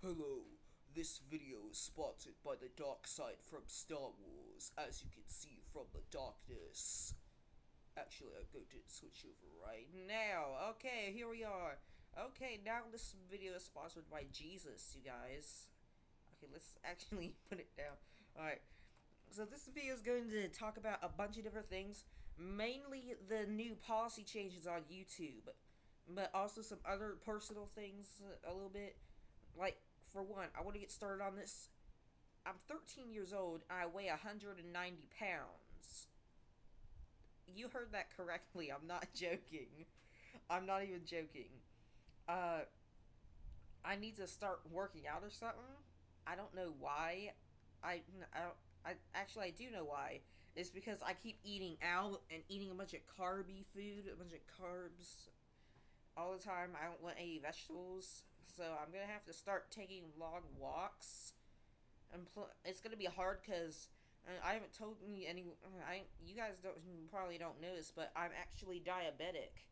Hello, this video is sponsored by the dark side from Star Wars, as you can see from the darkness. Actually, I'm going to switch over right now. Okay, here we are. Okay, now this video is sponsored by Jesus, you guys. Okay, let's actually put it down. Alright, so this video is going to talk about a bunch of different things, mainly the new policy changes on YouTube, but also some other personal things a little bit. Like, for one, I want to get started on this. I'm 13 years old and I weigh 190 pounds. You heard that correctly. I'm not joking. I'm not even joking. Uh, I need to start working out or something. I don't know why. I do know why. It's because I keep eating out and eating a bunch of carby food, a bunch of carbs all the time. I don't want any vegetables, so I'm gonna have to start taking long walks. And it's gonna be hard because I haven't told me any. You guys don't probably don't know this, but I'm actually diabetic,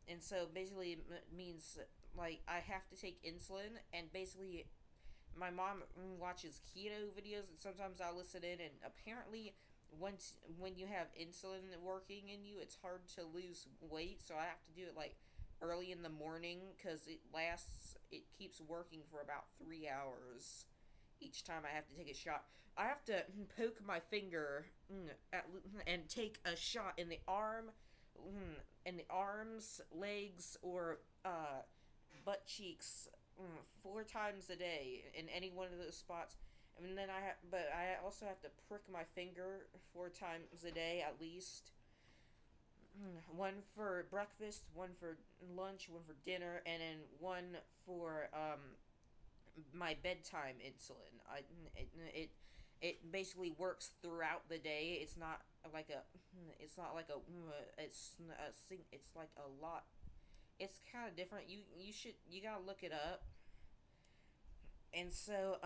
and so basically it means like I have to take insulin, and basically my mom watches keto videos, and sometimes I listen in, and apparently when you have insulin working in you, it's hard to lose weight, so I have to do it like early in the morning because it keeps working for about 3 hours each time I have to take a shot. I have to poke my finger and take a shot in the arm, in the arms, legs, or butt cheeks 4 times a day in any one of those spots. And then but I also have to prick my finger 4 times a day at least. One for breakfast, one for lunch, one for dinner, and then one for my bedtime insulin. It basically works throughout the day. It's not like a it's like a lot. It's kind of different. You gotta look it up. And so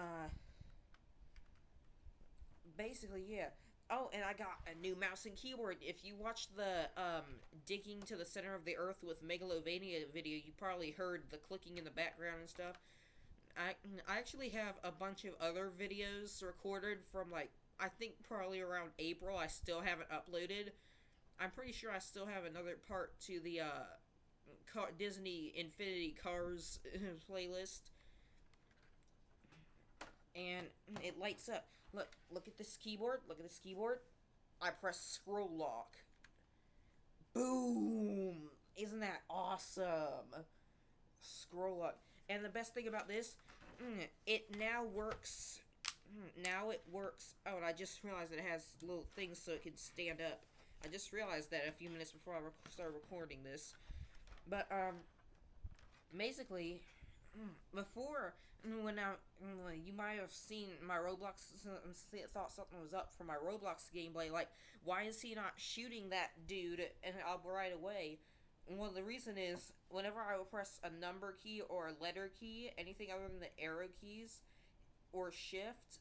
basically, yeah. Oh, and I got a new mouse and keyboard. If you watched the digging to the center of the earth with Megalovania video, you probably heard the clicking in the background and stuff. I actually have a bunch of other videos recorded from like I think probably around April. I still haven't uploaded. I'm pretty sure I still have another part to the Disney Infinity Cars playlist, and it lights up. Look at this keyboard. Look at this keyboard. I press scroll lock. Boom! Isn't that awesome? Scroll up. And the best thing about this, it now works. Now it works. Oh, and I just realized that it has little things so it can stand up. I just realized that a few minutes before I started recording this. But basically, before when you might have seen my Roblox, thought something was up for my Roblox gameplay. Like, why is he not shooting that dude and right away? Well, the reason is whenever I would press a number key or a letter key, anything other than the arrow keys or shift,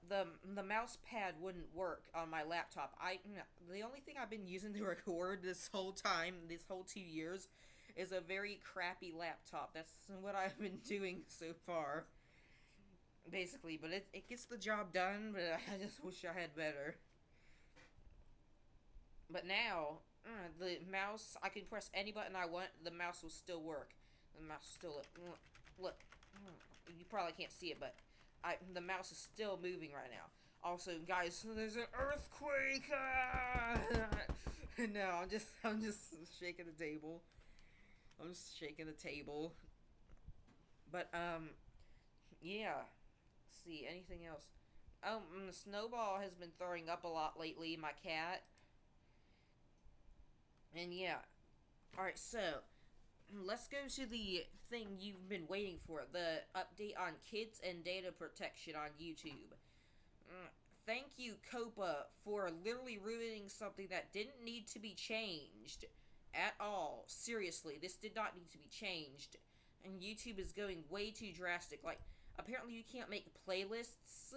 the mouse pad wouldn't work on my laptop. The only thing I've been using to record this whole time, this whole 2 years, is a very crappy laptop. That's what I've been doing so far, basically. But it gets the job done. But I just wish I had better. But now the mouse, I can press any button I want. The mouse will still work. The mouse still look. You probably can't see it, but the mouse is still moving right now. Also, guys, there's an earthquake. No, I'm just shaking the table. I'm just shaking the table. But yeah. Let's see, anything else? Snowball has been throwing up a lot lately. My cat. And yeah. Alright, so let's go to the thing you've been waiting for, the update on kids and data protection on YouTube. Thank you, Copa, for literally ruining something that didn't need to be changed at all. Seriously, this did not need to be changed. And YouTube is going way too drastic. Like, apparently you can't make playlists.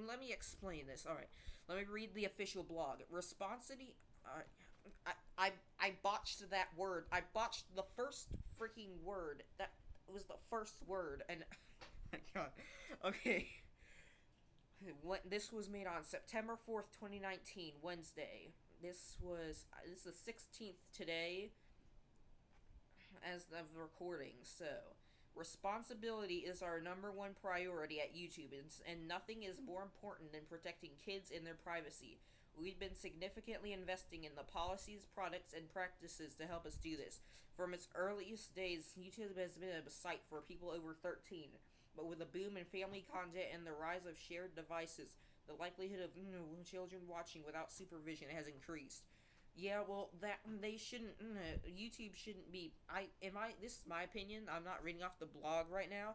Let me explain this. Alright, let me read the official blog. Responsity... I botched that word. I botched the first freaking word. was the first word, and my God, okay. This was made on September 4th, 2019, Wednesday. This is the 16th today, as of recording. So, responsibility is our number one priority at YouTube, and nothing is more important than protecting kids and their privacy. We've been significantly investing in the policies, products, and practices to help us do this. From its earliest days, YouTube has been a site for people over 13. But with a boom in family content and the rise of shared devices, the likelihood of children watching without supervision has increased. Yeah, well, that they shouldn't. YouTube shouldn't be. This is my opinion. I'm not reading off the blog right now.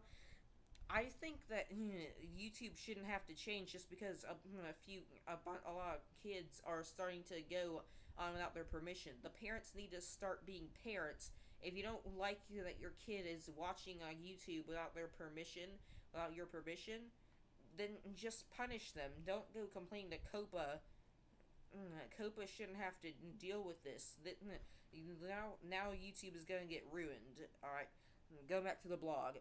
I think that YouTube shouldn't have to change just because a lot of kids are starting to go on without their permission. The parents need to start being parents. If you don't like that your kid is watching on YouTube without without your permission, then just punish them. Don't go complain to COPA. COPA shouldn't have to deal with this. Now YouTube is gonna get ruined. All right, go back to the blog.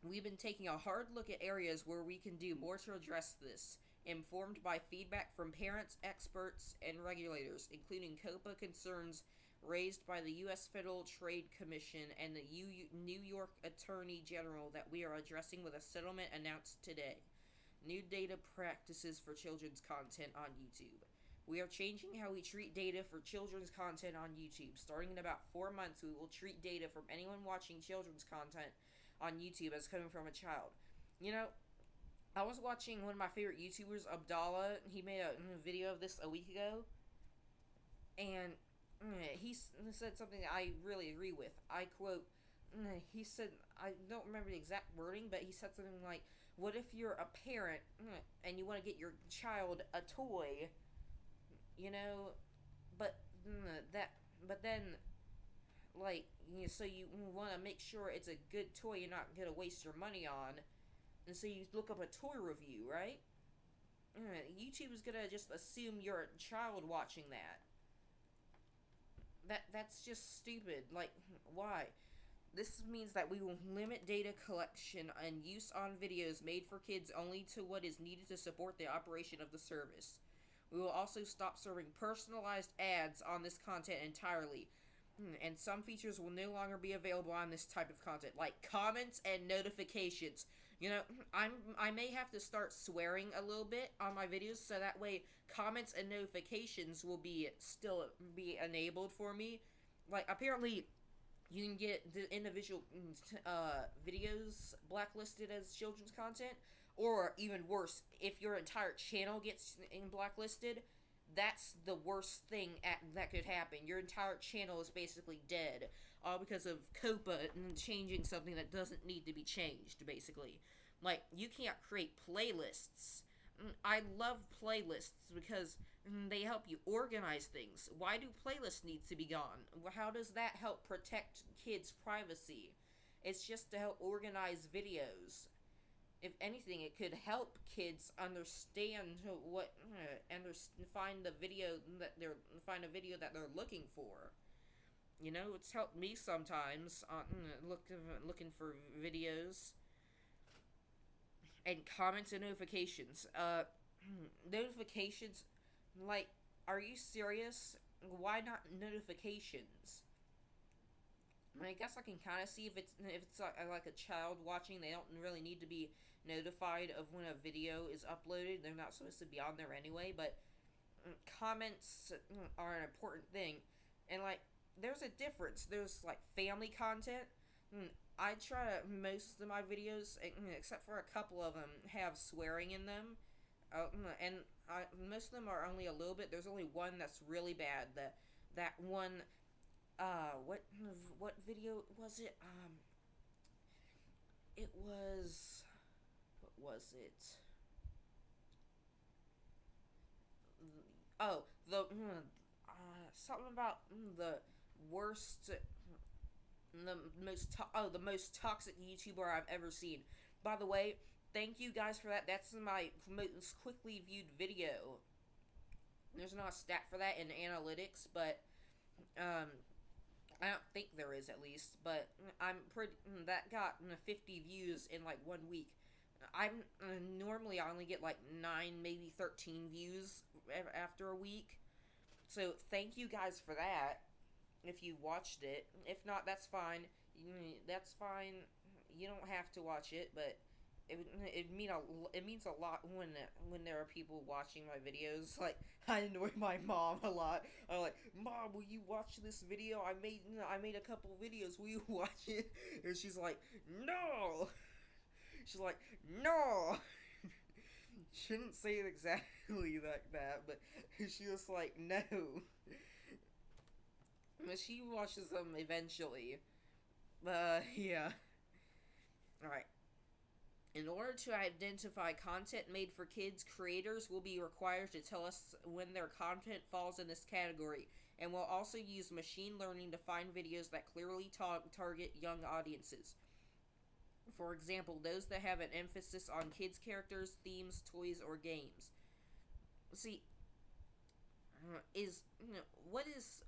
We've been taking a hard look at areas where we can do more to address this, informed by feedback from parents, experts, and regulators, including COPA concerns raised by the U.S. Federal Trade Commission and the New York Attorney General that we are addressing with a settlement announced today. New data practices for children's content on YouTube. We are changing how we treat data for children's content on YouTube. Starting in about 4 months, we will treat data from anyone watching children's content on YouTube as coming from a child. You know, I was watching one of my favorite YouTubers, Abdallah. He made a video of this a week ago, and he said something I really agree with. I quote, he said, I don't remember the exact wording, but he said something like, what if you're a parent and you want to get your child a toy, but then, like, so you want to make sure it's a good toy you're not going to waste your money on, and so you look up a toy review, right? YouTube is going to just assume you're a child watching that. That's just stupid. Like, why? This means that we will limit data collection and use on videos made for kids only to what is needed to support the operation of the service. We will also stop serving personalized ads on this content entirely, and some features will no longer be available on this type of content, like comments and notifications. I may have to start swearing a little bit on my videos, so that way comments and notifications will still be enabled for me. Like, apparently, you can get the individual videos blacklisted as children's content, or even worse, if your entire channel gets blacklisted, that's the worst thing that could happen. Your entire channel is basically dead, all because of COPA and changing something that doesn't need to be changed, basically. Like, you can't create playlists. I love playlists because they help you organize things. Why do playlists need to be gone? How does that help protect kids' privacy? It's just to help organize videos. If anything, it could help kids understand find a video that they're looking for. It's helped me sometimes looking for videos. And comments and notifications. Notifications, like, are you serious? Why not notifications? I guess I can kind of see if it's like a child watching. They don't really need to be notified of when a video is uploaded. They're not supposed to be on there anyway. But comments are an important thing, and like, there's a difference. There's like family content. I try to, most of my videos, except for a couple of them, have swearing in them. And most of them are only a little bit. There's only one that's really bad. That one, what video was it? It was, what was it? Oh, something about the worst, the most toxic YouTuber I've ever seen. By the way, thank you guys for that. That's my most quickly viewed video. There's not a stat for that in analytics, but I don't think there is, at least, but I'm pretty. That got 50 views in like 1 week. I'm normally I only get like 9, maybe 13 views after a week. So thank you guys for that. If you watched it, if not, that's fine. That's fine. You don't have to watch it, but it means a lot when there are people watching my videos. Like, I annoy my mom a lot. I'm like, Mom, will you watch this video? I made a couple videos. Will you watch it? And she's like, No. She's like, No. Shouldn't say it exactly like that, but she was like, No. But she watches them eventually. Yeah. Alright. In order to identify content made for kids, creators will be required to tell us when their content falls in this category, and will also use machine learning to find videos that clearly target young audiences. For example, those that have an emphasis on kids' characters, themes, toys, or games. See, what is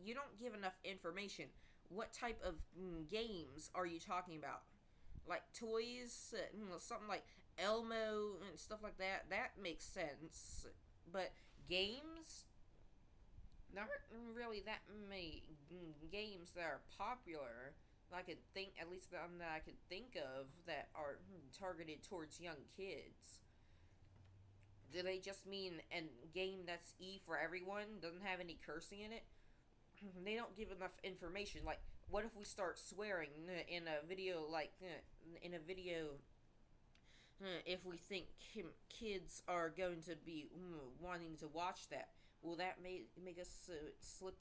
you don't give enough information. What type of games are you talking about? Like toys, something like Elmo and stuff like that. That makes sense. But games, there aren't really that many games that are popular. I could think, at least that I could think of, that are targeted towards young kids. Do they just mean a game that's E for everyone, doesn't have any cursing in it? They don't give enough information. Like, what if we start swearing in a video? Like, in a video, if we think kids are going to be wanting to watch that, will that make us slip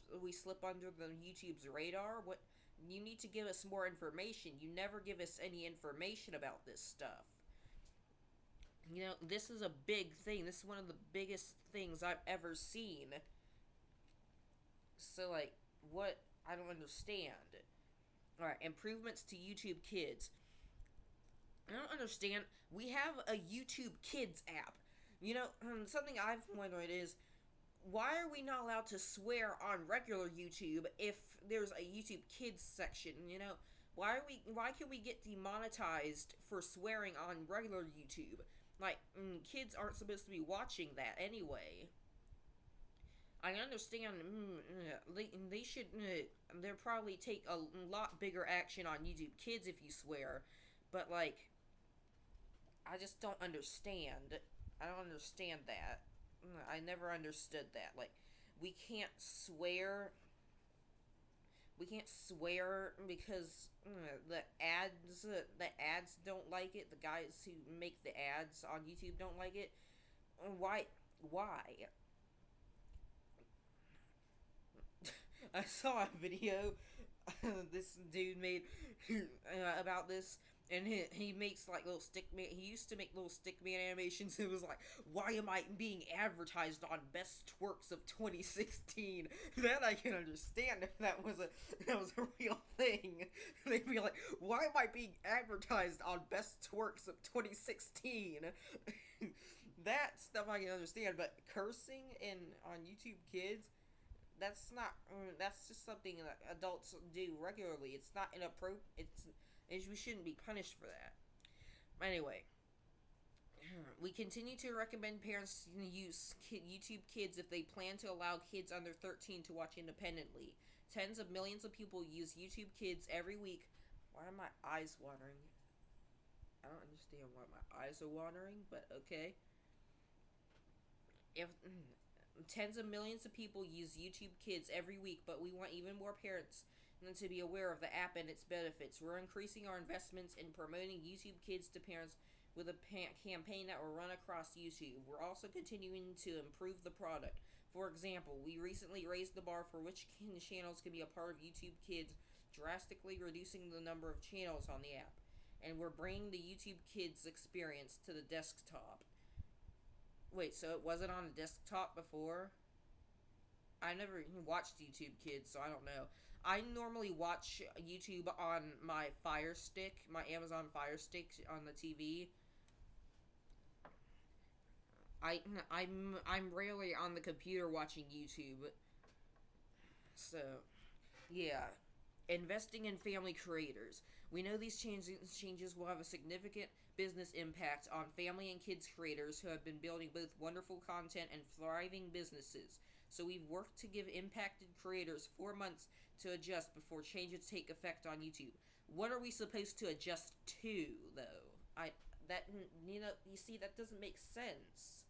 under the YouTube's radar? What, you need to give us more information. You never give us any information about this stuff. This is a big thing. This is one of the biggest things I've ever seen. So, like, what? I don't understand. Alright, improvements to YouTube Kids. I don't understand. We have a YouTube Kids app. Something I've wondered is, why are we not allowed to swear on regular YouTube if there's a YouTube Kids section? Why can we get demonetized for swearing on regular YouTube? Like, kids aren't supposed to be watching that anyway. I understand they should they'll probably take a lot bigger action on YouTube Kids if you swear, but like, I just don't understand. I don't understand that. I never understood that. Like, we can't swear. We can't swear because the ads don't like it. The guys who make the ads on YouTube don't like it. Why? I saw a video this dude made about this, and he makes like little stick man. He used to make little stick man animations. It was like, why am I being advertised on best twerks of 2016? That I can understand if that was a real thing. They'd be like, why am I being advertised on best twerks of 2016? That stuff I can understand, but cursing on YouTube Kids, that's not. That's just something that adults do regularly. It's not inappropriate. We shouldn't be punished for that. Anyway, we continue to recommend parents use YouTube Kids if they plan to allow kids under 13 to watch independently. Tens of millions of people use YouTube Kids every week. Why are my eyes watering? I don't understand why my eyes are watering, but okay. If tens of millions of people use YouTube Kids every week, but we want even more parents to be aware of the app and its benefits. We're increasing our investments in promoting YouTube Kids to parents with a campaign that will run across YouTube. We're also continuing to improve the product. For example, we recently raised the bar for which channels can be a part of YouTube Kids, drastically reducing the number of channels on the app. And we're bringing the YouTube Kids experience to the desktop. Wait, so it wasn't on the desktop before? I never watched YouTube Kids, so I don't know. I normally watch YouTube on my Fire Stick, my Amazon Fire Stick on the TV. I'm rarely on the computer watching YouTube. So, yeah. Investing in family creators. We know these changes will have a significant business impact on family and kids creators who have been building both wonderful content and thriving businesses. So we've worked to give impacted creators 4 months to adjust before changes take effect on YouTube. What are we supposed to adjust to, though? I that you see that doesn't make sense.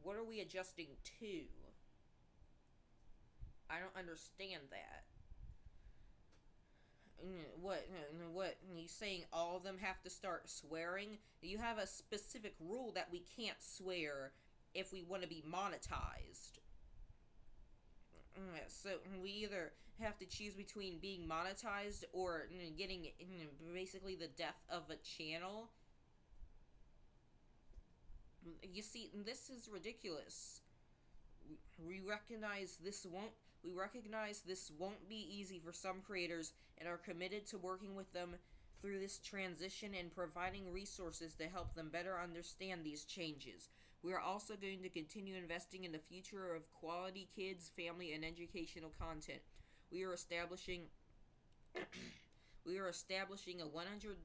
What are we adjusting to? I don't understand that. What you saying all of them have to start swearing? You have a specific rule that we can't swear if we want to be monetized. So we either have to choose between being monetized or getting basically the death of a channel. You see, this is ridiculous. We recognize this won't we recognize this won't be easy for some creators and are committed to working with them through this transition and providing resources to help them better understand these changes. We are also going to continue investing in the future of quality kids, family, and educational content. We are establishing we are establishing a $100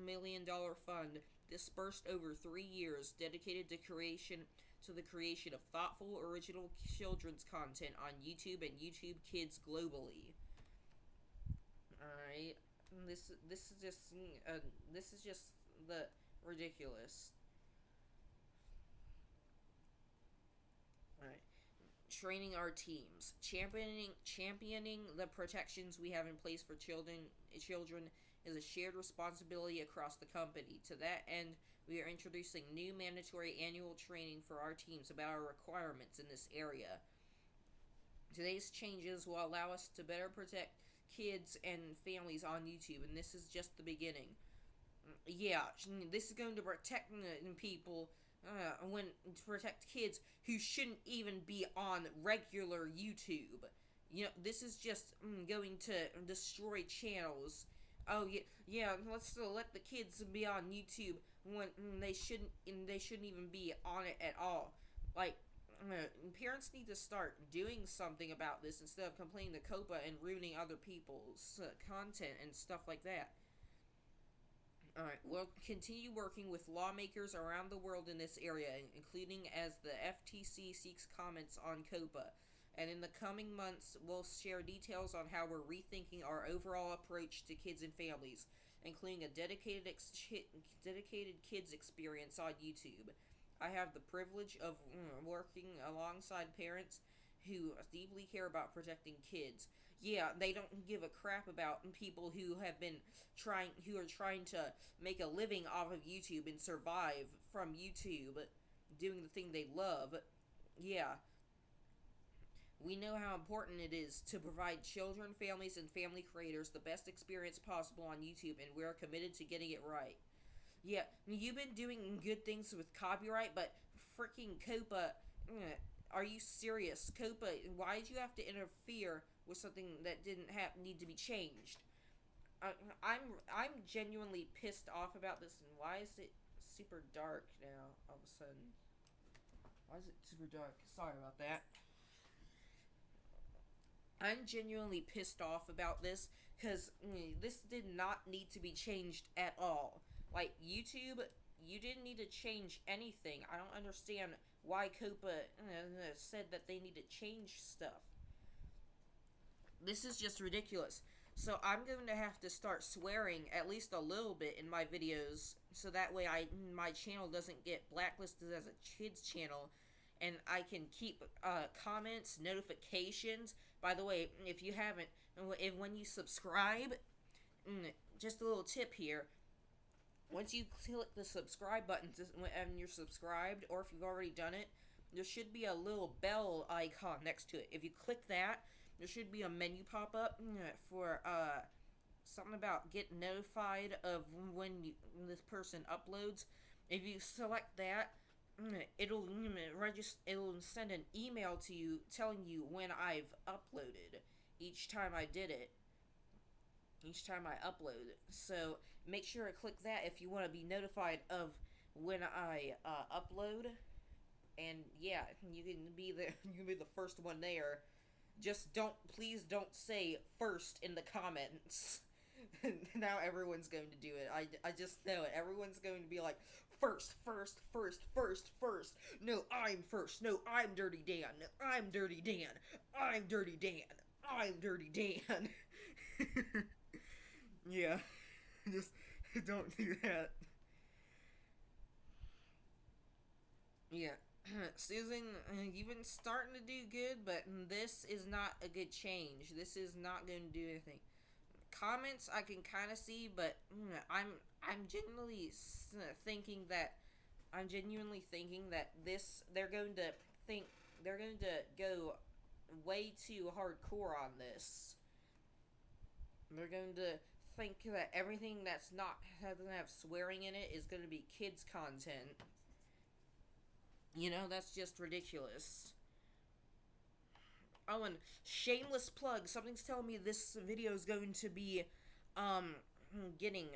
million fund dispersed over 3 years dedicated to the creation of thoughtful, original children's content on YouTube and YouTube Kids globally. All right, this is just the ridiculous. All right, training our teams, championing the protections we have in place for children is a shared responsibility across the company. To that end, we are introducing new mandatory annual training for our teams about our requirements in this area. Today's changes will allow us to better protect kids and families on YouTube, and this is just the beginning. Yeah, this is going to protect people when to protect kids who shouldn't even be on regular YouTube. This is just going to destroy channels. Oh yeah. Let's let the kids be on YouTube when they shouldn't even be on it at all. Like, parents need to start doing something about this instead of complaining to COPA and ruining other people's content and stuff like that. Alright, we'll continue working with lawmakers around the world in this area, including as the FTC seeks comments on COPA. And in the coming months, we'll share details on how we're rethinking our overall approach to kids and families, including a dedicated kids experience on YouTube. I have the privilege of working alongside parents who deeply care about protecting kids. Yeah, they don't give a crap about people who are trying to make a living off of YouTube and survive from YouTube, doing the thing they love. Yeah. We know how important it is to provide children, families, and family creators the best experience possible on YouTube, and we're committed to getting it right. Yeah, you've been doing good things with copyright, but freaking COPA, are you serious? COPA, why did you have to interfere with something that didn't need to be changed? I'm genuinely pissed off about this, and why is it super dark now all of a sudden? Why is it super dark? Sorry about that. I'm genuinely pissed off about this because this did not need to be changed at all. Like, YouTube, you didn't need to change anything. I don't understand why COPA said that they need to change stuff. This is just ridiculous. So I'm going to have to start swearing at least a little bit in my videos so that way my channel doesn't get blacklisted as a kids channel, and I can keep comments, notifications. By the way, if you haven't, when you subscribe, just a little tip here. Once you click the subscribe button and you're subscribed, or if you've already done it, there should be a little bell icon next to it. If you click that, there should be a menu pop up for something about get notified of when this person uploads. If you select that, it'll send an email to you telling you when I've uploaded each time I did it. Each time I upload. So make sure to click that if you want to be notified of when I upload. And yeah, you can be the first one there. Just please don't say first in the comments. Now everyone's going to do it. I just know it. Everyone's going to be like, first, first, first, first, first. No, I'm first. No, I'm Dirty Dan. No, I'm Dirty Dan. I'm Dirty Dan. I'm Dirty Dan. Yeah, just don't do that. Yeah. Susan, you've been starting to do good, but this is not a good change. This is not going to do anything. Comments I can kind of see, but I'm genuinely thinking that this think they're going to go way too hardcore on this. They're going to think that everything that's not doesn't have swearing in it is going to be kids content. That's just ridiculous. Oh, and shameless plug. Something's telling me this video is going to be, getting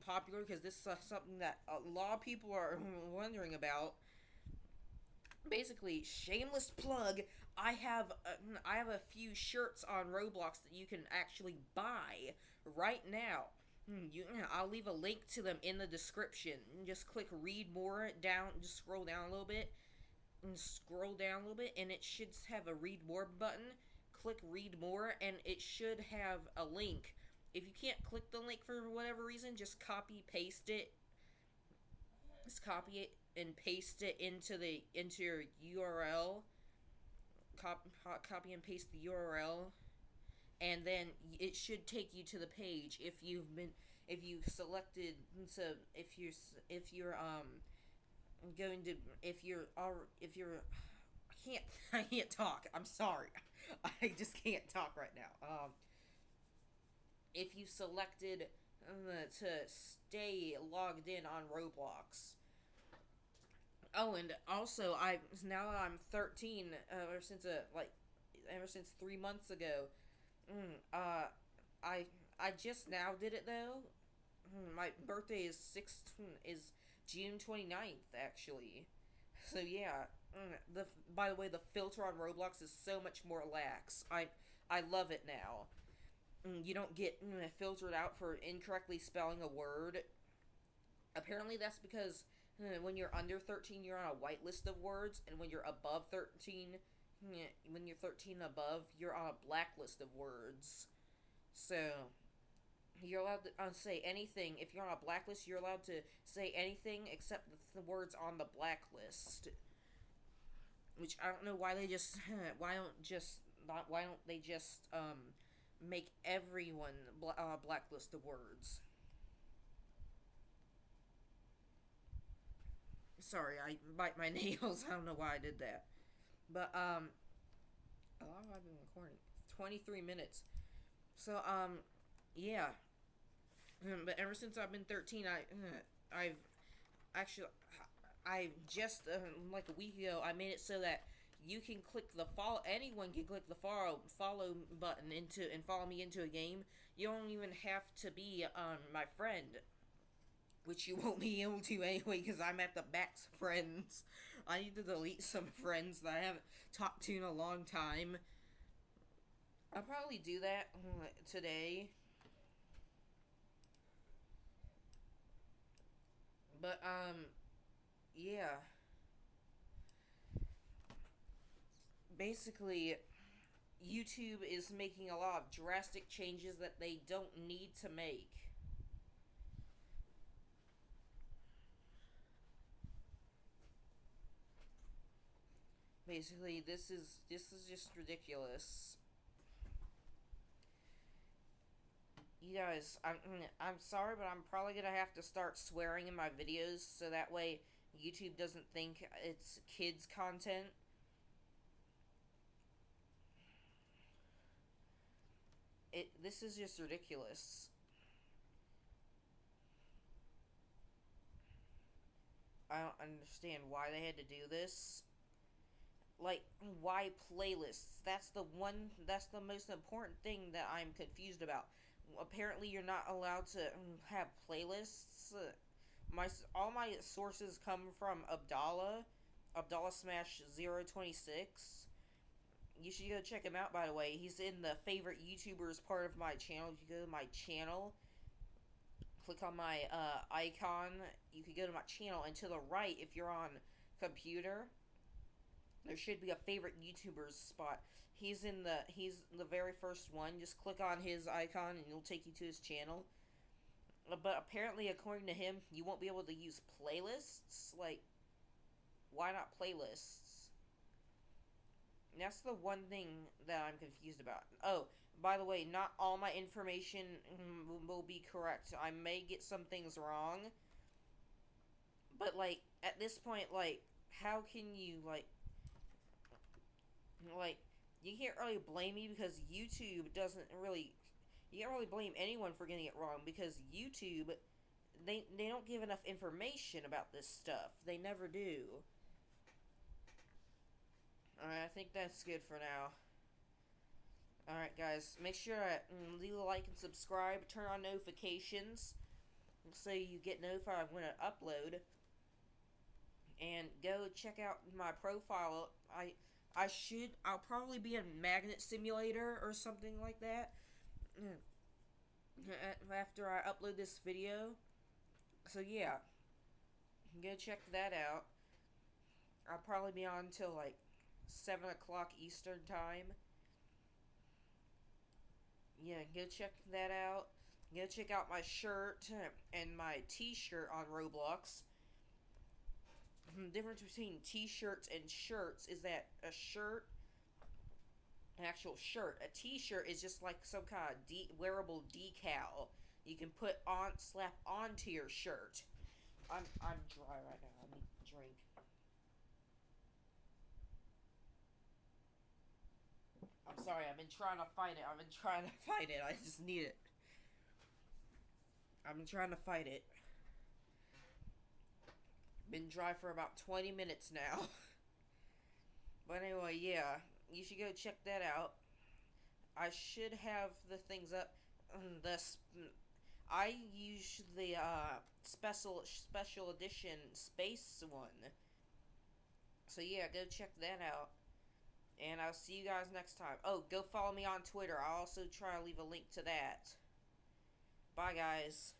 popular because this is something that a lot of people are wondering about. Basically, shameless plug. I have a few shirts on Roblox that you can actually buy right now. I'll leave a link to them in the description. Just click read more down. Just scroll down a little bit. And scroll down a little bit, and it should have a read more button. Click read more, and it should have a link. If you can't click the link for whatever reason, just copy paste it. Just copy it and paste it into your URL. Copy and paste the URL, and then it should take you to the page if you've selected. So if you're going to if you're I can't talk. I'm sorry. I just can't talk right now. If you selected to stay logged in on Roblox. Oh, and also now that I'm 13, ever since 3 months ago. I just now did it though. My birthday is June 29th, actually. So yeah, by the way, the filter on Roblox is so much more lax. I love it now. You don't get filtered out for incorrectly spelling a word. Apparently that's because when you're under 13, you're on a whitelist of words, and when you're above 13, when you're 13 above, you're on a blacklist of words. So you're allowed to say anything. If you're on a blacklist, you're allowed to say anything except the words on the blacklist. Which I don't know why they just why don't they just make everyone blacklist of words. Sorry, I bite my nails. I don't know why I did that. But how long have I been recording? 23 minutes. So yeah. But ever since I've been 13, I've actually, I just like a week ago, I made it so that you can click the follow. Anyone can click the follow button and follow me into a game. You don't even have to be my friend, which you won't be able to anyway because I'm at the max friends. I need to delete some friends that I haven't talked to in a long time. I'll probably do that today. But yeah. Basically, YouTube is making a lot of drastic changes that they don't need to make. Basically, this is just ridiculous. You guys, I'm sorry, but I'm probably gonna have to start swearing in my videos so that way YouTube doesn't think it's kids content. This is just ridiculous. I don't understand why they had to do this. Like, why playlists? That's the most important thing that I'm confused about. Apparently you're not allowed to have playlists. All my sources come from Abdallah Smash 026. You should go check him out, by the way. He's in the favorite YouTubers part of my channel. If you go to my channel, click on my icon. You can go to my channel, and to the right, if you're on computer, there should be a favorite YouTubers spot. He's the very first one. Just click on his icon, and it'll take you to his channel. But apparently, according to him, you won't be able to use playlists. Like, why not playlists? And that's the one thing that I'm confused about. Oh, by the way, not all my information will be correct. I may get some things wrong. But, like, at this point, like, how can you, like, you can't really blame me because YouTube doesn't really, you can't really blame anyone for getting it wrong because YouTube, they don't give enough information about this stuff. They never do. Alright, I think that's good for now. Alright, guys, make sure to leave a like and subscribe, turn on notifications so you get notified when I upload. And go check out my profile. I'll probably be in Magnet Simulator or something like that after I upload this video. So yeah, go check that out. I'll probably be on till like 7 o'clock Eastern time. Yeah, go check that out. Go check out my shirt and my t-shirt on Roblox. The difference between t-shirts and shirts is that a shirt, an actual shirt, a t-shirt is just like some kind of wearable decal you can put on, slap onto your shirt. I'm dry right now. I need a drink. I'm sorry. I've been trying to fight it. I just need it. I've been trying to fight it. Been dry for about 20 minutes now. But anyway, yeah, you should go check that out. I should have the things up. I use the special edition space one. So yeah, go check that out. And I'll see you guys next time. Oh, go follow me on Twitter. I'll also try to leave a link to that. Bye, guys.